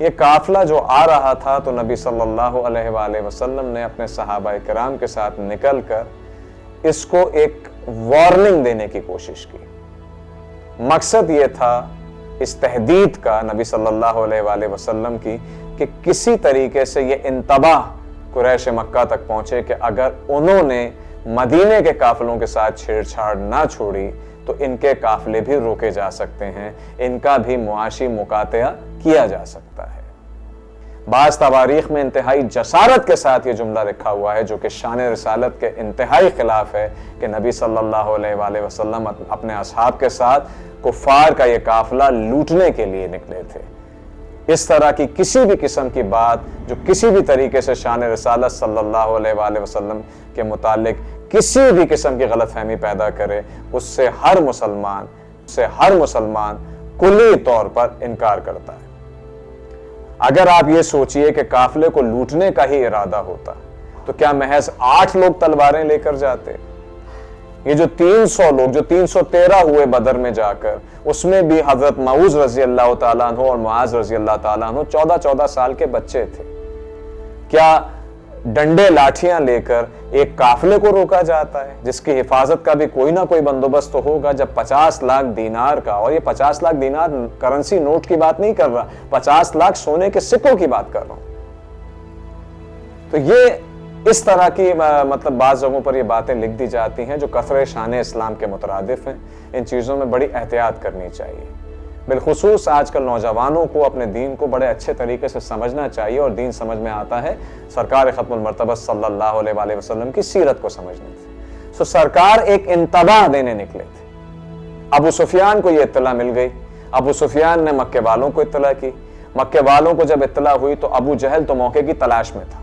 یہ قافلہ جو آ رہا تھا تو نبی صلی اللہ علیہ وآلہ وسلم نے اپنے صحابہ کرام کے ساتھ نکل کر اس کو ایک وارننگ دینے کی کوشش کی۔ مقصد یہ تھا اس تحدید کا نبی صلی اللہ علیہ وآلہ وسلم کی کہ کسی طریقے سے یہ انتباہ قریش مکہ تک پہنچے کہ اگر انہوں نے مدینے کے قافلوں کے ساتھ چھیڑ چھاڑ نہ چھوڑی تو ان کے قافلے بھی روکے جا سکتے ہیں، ان کا بھی معاشی مقاطعہ کیا جا سکتا ہے۔ بعض تواریخ میں انتہائی جسارت کے ساتھ یہ جملہ لکھا ہوا ہے جو کہ شان رسالت کے انتہائی خلاف ہے کہ نبی صلی اللہ علیہ وآلہ وسلم اپنے اصحاب کے ساتھ کفار کا یہ قافلہ لوٹنے کے لیے نکلے تھے۔ اس طرح کی کسی بھی قسم کی بات جو کسی بھی طریقے سے شان رسالت صلی اللہ علیہ وآلہ وسلم کے متعلق کسی بھی قسم کی غلط فہمی پیدا کرے، اس سے ہر مسلمان کلی طور پر انکار کرتا ہے۔ اگر آپ یہ سوچئے کہ قافلے کو لوٹنے کا ہی ارادہ ہوتا تو کیا محض 8 لوگ تلواریں لے کر جاتے؟ یہ جو 300 لوگ، جو 313 ہوئے بدر میں جا کر، اس میں بھی حضرت معوذ رضی اللہ تعالیٰ عنہ اور معاذ رضی اللہ تعالیٰ عنہ 14 سال کے بچے تھے۔ کیا ڈنڈے لاٹھیاں لے کر ایک قافلے کو روکا جاتا ہے جس کی حفاظت کا بھی کوئی نہ کوئی بندوبست تو ہوگا؟ جب 50 لاکھ دینار کا، اور یہ 50 لاکھ دینار کرنسی نوٹ کی بات نہیں کر رہا، 50 لاکھ سونے کے سکوں کی بات کر رہا ہوں۔ تو یہ اس طرح کی مطلب بعض جگہوں پر یہ باتیں لکھ دی جاتی ہیں جو کفر شان اسلام کے مترادف ہیں۔ ان چیزوں میں بڑی احتیاط کرنی چاہیے۔ بالخصوص آج کل نوجوانوں کو اپنے دین کو بڑے اچھے طریقے سے سمجھنا چاہیے، اور دین سمجھ میں آتا ہے سرکار ختم المرتبہ صلی اللہ علیہ وآلہ وسلم کی سیرت کو سمجھنے سے۔ سرکار ایک انتباہ دینے نکلے تھے۔ ابو سفیان کو یہ اطلاع مل گئی۔ ابو سفیان نے مکے والوں کو اطلاع کی۔ مکے والوں کو جب اطلاع ہوئی تو ابو جہل تو موقع کی تلاش میں تھا۔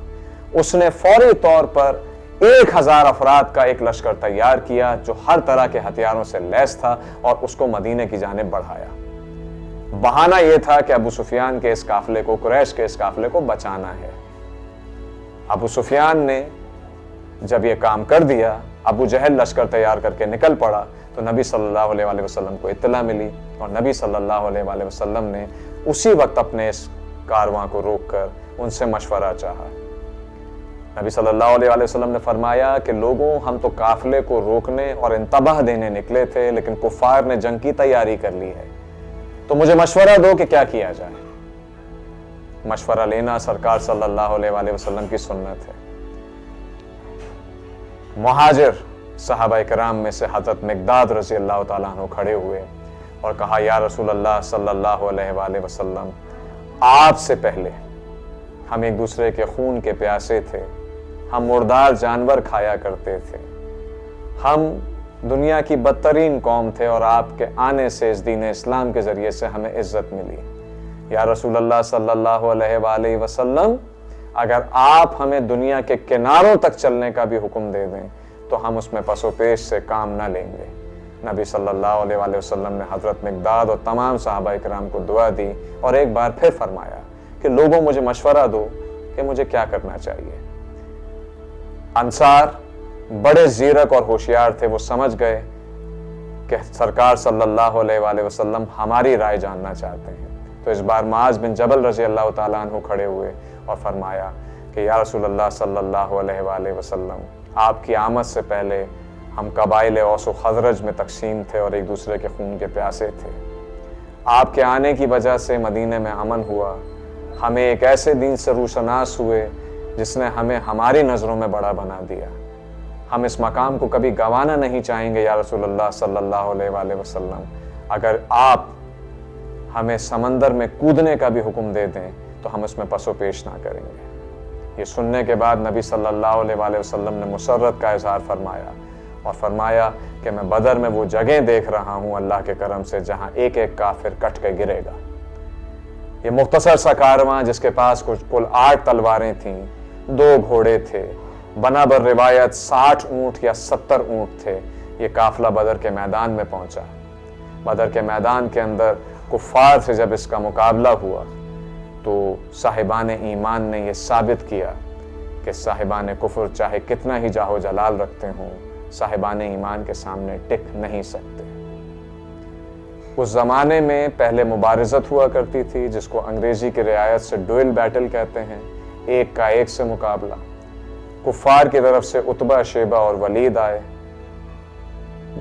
اس نے فوری طور پر 1000 افراد کا ایک لشکر تیار کیا جو ہر طرح کے ہتھیاروں سے لیس تھا، اور اس کو مدینے کی جانب بڑھایا۔ بہانہ یہ تھا کہ ابو سفیان کے اس قافلے کو، قریش کے اس قافلے کو بچانا ہے۔ ابو سفیان نے جب یہ کام کر دیا، ابو جہل لشکر تیار کر کے نکل پڑا، تو نبی صلی اللہ علیہ وآلہ وسلم کو اطلاع ملی، اور نبی صلی اللہ علیہ وآلہ وسلم نے اسی وقت اپنے اس کارواں کو روک کر ان سے مشورہ چاہا۔ نبی صلی اللہ علیہ وآلہ وسلم نے فرمایا کہ لوگوں، ہم تو قافلے کو روکنے اور انتباہ دینے نکلے تھے، لیکن کفار نے جنگ کی تیاری کر لی ہے، تو مجھے مشورہ دو کہ کیا کیا جائے۔ مشورہ لینا سرکار صلی اللہ علیہ وآلہ وسلم کی سنت ہے۔ مہاجر صحابہ کرام میں سے حضرت مقداد رضی اللہ تعالیٰ عنہ کھڑے ہوئے اور کہا، یا رسول اللہ صلی اللہ علیہ وآلہ وسلم، آپ سے پہلے ہم ایک دوسرے کے خون کے پیاسے تھے، ہم مردار جانور کھایا کرتے تھے، ہم دنیا کی بدترین قوم تھے، اور آپ کے آنے سے اس دین اسلام کے ذریعے سے ہمیں عزت ملی۔ یا رسول اللہ صلی اللہ علیہ وآلہ وسلم، اگر آپ ہمیں دنیا کے کناروں تک چلنے کا بھی حکم دے دیں تو ہم اس میں پس و پیش سے کام نہ لیں گے۔ نبی صلی اللہ علیہ وآلہ وسلم نے حضرت مقداد اور تمام صحابہ کرام کو دعا دی، اور ایک بار پھر فرمایا کہ لوگوں، مجھے مشورہ دو کہ مجھے کیا کرنا چاہیے۔ انصار بڑے زیرک اور ہوشیار تھے، وہ سمجھ گئے کہ سرکار صلی اللہ علیہ وآلہ وسلم ہماری رائے جاننا چاہتے ہیں، تو اس بار معاذ بن جبل رضی اللہ تعالیٰ عنہ کھڑے ہوئے اور فرمایا کہ یا رسول اللہ صلی اللہ علیہ وآلہ وسلم، آپ کی آمد سے پہلے ہم قبائل اوس و خزرج میں تقسیم تھے اور ایک دوسرے کے خون کے پیاسے تھے۔ آپ کے آنے کی وجہ سے مدینے میں امن ہوا، ہمیں ایک ایسے دین سے روشناس ہوئے جس نے ہمیں ہماری نظروں میں بڑا بنا دیا۔ ہم اس مقام کو کبھی گنوانا نہیں چاہیں گے یا رسول اللہ صلی اللہ علیہ وآلہ وسلم۔ اگر آپ ہمیں سمندر میں کودنے کا بھی حکم دے دیں تو ہم اس میں پس و پیش نہ کریں گے۔ یہ سننے کے بعد نبی صلی اللہ علیہ وآلہ وسلم نے مسرت کا اظہار فرمایا، اور فرمایا کہ میں بدر میں وہ جگہیں دیکھ رہا ہوں اللہ کے کرم سے جہاں ایک ایک کافر کٹ کے گرے گا۔ یہ مختصر سا کارواں جس کے پاس کل 8 تلواریں تھیں، 2 گھوڑے تھے، بنابر روایت 60 اونٹ یا 70 اونٹ تھے، یہ قافلہ بدر کے میدان میں پہنچا۔ بدر کے میدان کے اندر کفار سے جب اس کا مقابلہ ہوا تو صاحبان ایمان نے یہ ثابت کیا کہ صاحبان کفر چاہے کتنا ہی جاہ و جلال رکھتے ہوں، صاحبان ایمان کے سامنے ٹک نہیں سکتے۔ اس زمانے میں پہلے مبارزت ہوا کرتی تھی جس کو انگریزی کی رعایت سے ڈوئل بیٹل کہتے ہیں، ایک کا ایک سے مقابلہ۔ کفار کی طرف سے عتبہ، شیبہ اور ولید آئے،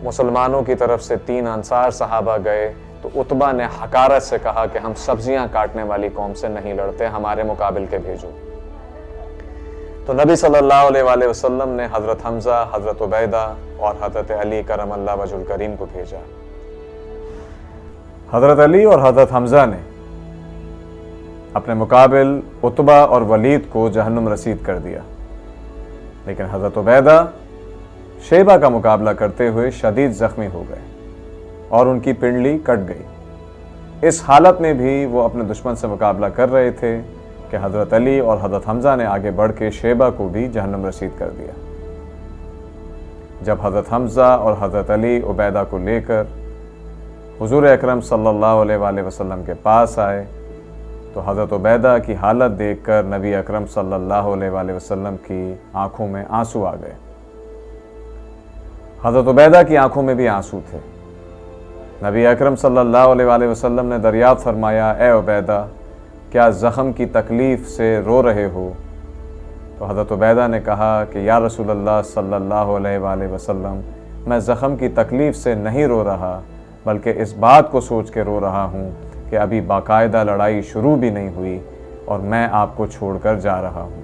مسلمانوں کی طرف سے 3 انصار صحابہ گئے تو عتبہ نے حقارت سے کہا کہ ہم سبزیاں کاٹنے والی قوم سے نہیں لڑتے، ہمارے مقابل کے بھیجو۔ تو نبی صلی اللہ علیہ وآلہ وسلم نے حضرت حمزہ، حضرت عبیدہ اور حضرت علی کرم اللہ وجہ الکریم کو بھیجا۔ حضرت علی اور حضرت حمزہ نے اپنے مقابل عتبہ اور ولید کو جہنم رسید کر دیا، لیکن حضرت عبیدہ شیبہ کا مقابلہ کرتے ہوئے شدید زخمی ہو گئے اور ان کی پنڈلی کٹ گئی۔ اس حالت میں بھی وہ اپنے دشمن سے مقابلہ کر رہے تھے کہ حضرت علی اور حضرت حمزہ نے آگے بڑھ کے شیبہ کو بھی جہنم رسید کر دیا۔ جب حضرت حمزہ اور حضرت علی عبیدہ کو لے کر حضور اکرم صلی اللہ علیہ وآلہ وسلم کے پاس آئے تو حضرت عبیدہ کی حالت دیکھ کر نبی اکرم صلی اللہ علیہ وآلہ وسلم کی آنکھوں میں آنسو آ گئے۔ حضرت عبیدہ کی آنکھوں میں بھی آنسو تھے۔ نبی اکرم صلی اللہ علیہ وآلہ وسلم نے دریافت فرمایا، اے عبیدہ، کیا زخم کی تکلیف سے رو رہے ہو؟ تو حضرت عبیدہ نے کہا کہ یا رسول اللہ صلی اللہ علیہ وآلہ وسلم، میں زخم کی تکلیف سے نہیں رو رہا، بلکہ اس بات کو سوچ کے رو رہا ہوں کہ ابھی باقاعدہ لڑائی شروع بھی نہیں ہوئی اور میں آپ کو چھوڑ کر جا رہا ہوں۔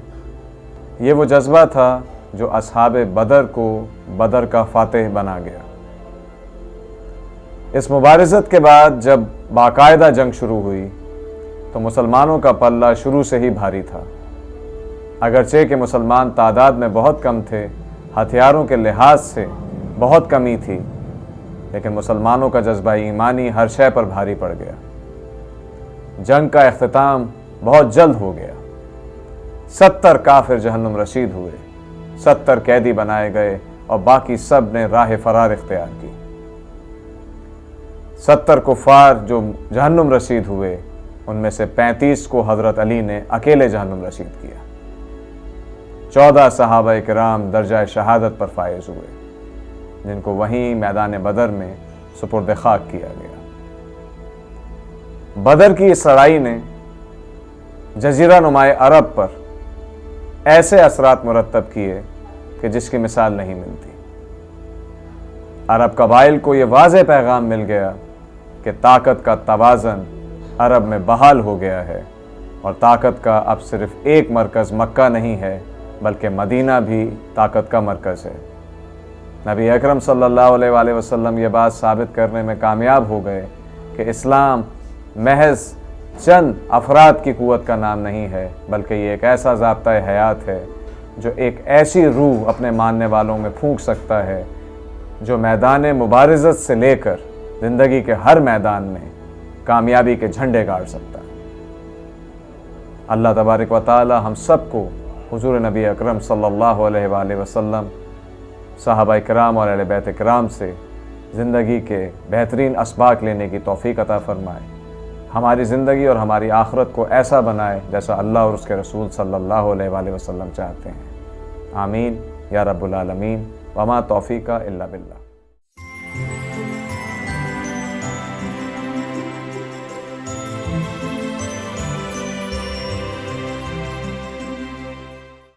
یہ وہ جذبہ تھا جو اصحاب بدر کو بدر کا فاتح بنا گیا۔ اس مبارزت کے بعد جب باقاعدہ جنگ شروع ہوئی تو مسلمانوں کا پلہ شروع سے ہی بھاری تھا۔ اگرچہ کہ مسلمان تعداد میں بہت کم تھے، ہتھیاروں کے لحاظ سے بہت کمی تھی، لیکن مسلمانوں کا جذبہ ایمانی ہر شے پر بھاری پڑ گیا۔ جنگ کا اختتام بہت جلد ہو گیا۔ 70 کافر جہنم رسید ہوئے، 70 قیدی بنائے گئے اور باقی سب نے راہ فرار اختیار کی۔ 70 کفار جو جہنم رسید ہوئے، ان میں سے 35 کو حضرت علی نے اکیلے جہنم رسید کیا۔ 14 صحابہ کرام درجہ شہادت پر فائز ہوئے، جن کو وہیں میدان بدر میں سپرد خاک کیا گیا۔ بدر کی اس لڑائی نے جزیرہ نمائے عرب پر ایسے اثرات مرتب کیے کہ جس کی مثال نہیں ملتی۔ عرب قبائل کو یہ واضح پیغام مل گیا کہ طاقت کا توازن عرب میں بحال ہو گیا ہے، اور طاقت کا اب صرف ایک مرکز مکہ نہیں ہے بلکہ مدینہ بھی طاقت کا مرکز ہے۔ نبی اکرم صلی اللہ علیہ وآلہ وسلم یہ بات ثابت کرنے میں کامیاب ہو گئے کہ اسلام محض چند افراد کی قوت کا نام نہیں ہے، بلکہ یہ ایک ایسا ضابطۂ حیات ہے جو ایک ایسی روح اپنے ماننے والوں میں پھونک سکتا ہے جو میدان مبارزت سے لے کر زندگی کے ہر میدان میں کامیابی کے جھنڈے گاڑ سکتا ہے۔ اللہ تبارک و تعالی ہم سب کو حضور نبی اکرم صلی اللہ علیہ وآلہ وسلم، صحابہ کرام اور اہل بیت کرام سے زندگی کے بہترین اسباق لینے کی توفیق عطا فرمائے، ہماری زندگی اور ہماری آخرت کو ایسا بنائے جیسا اللہ اور اس کے رسول صلی اللہ علیہ وآلہ وسلم چاہتے ہیں۔ آمین یا رب العالمین، وما توفیق الا باللہ۔